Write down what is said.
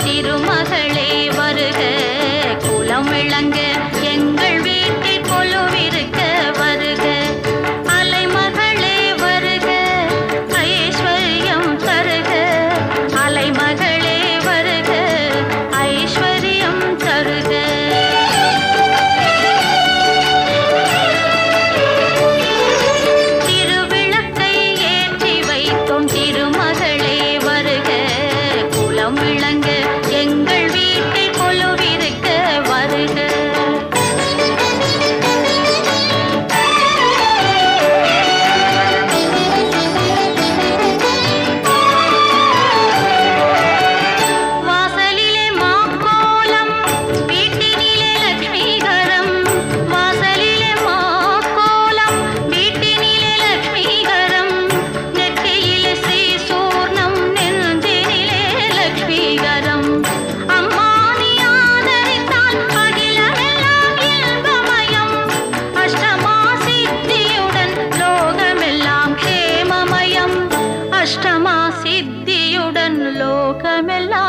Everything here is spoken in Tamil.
திருமகளே வருக, குலம் விளங்க எங்கள் வீட்டில் கொலுவிருக்க வருக. அலைமகளே வருக, ஐஸ்வர்யம் தருக. அலைமகளே வருக, ஐஸ்வர்யம் தருக. திருவிளக்கை ஏற்றி வைத்தோம் திருமகளே வருக, குலம் விளங்க எங்கள் வீட்டில் கொலுவிருக்க வருக. வாசலிலே மாக்கோலம், வீட்டினிலே லட்சுமிகரம். வாசலிலே மாக்கோலம், வீட்டினிலே லட்சுமிகரம். நெற்றியிலே ஸ்ரீ சூர்ணம், நெஞ்சினிலே லட்சுமிகரம். அம்மா நீ ஆதரித்தால் அகிலமெல்லாம் இன்பமயம். அஷ்டமா சித்தியுடன் லோகமெல்லாம் க்ஷேமமயம். அஷ்டமா சித்தியுடன் லோகமெல்லாம்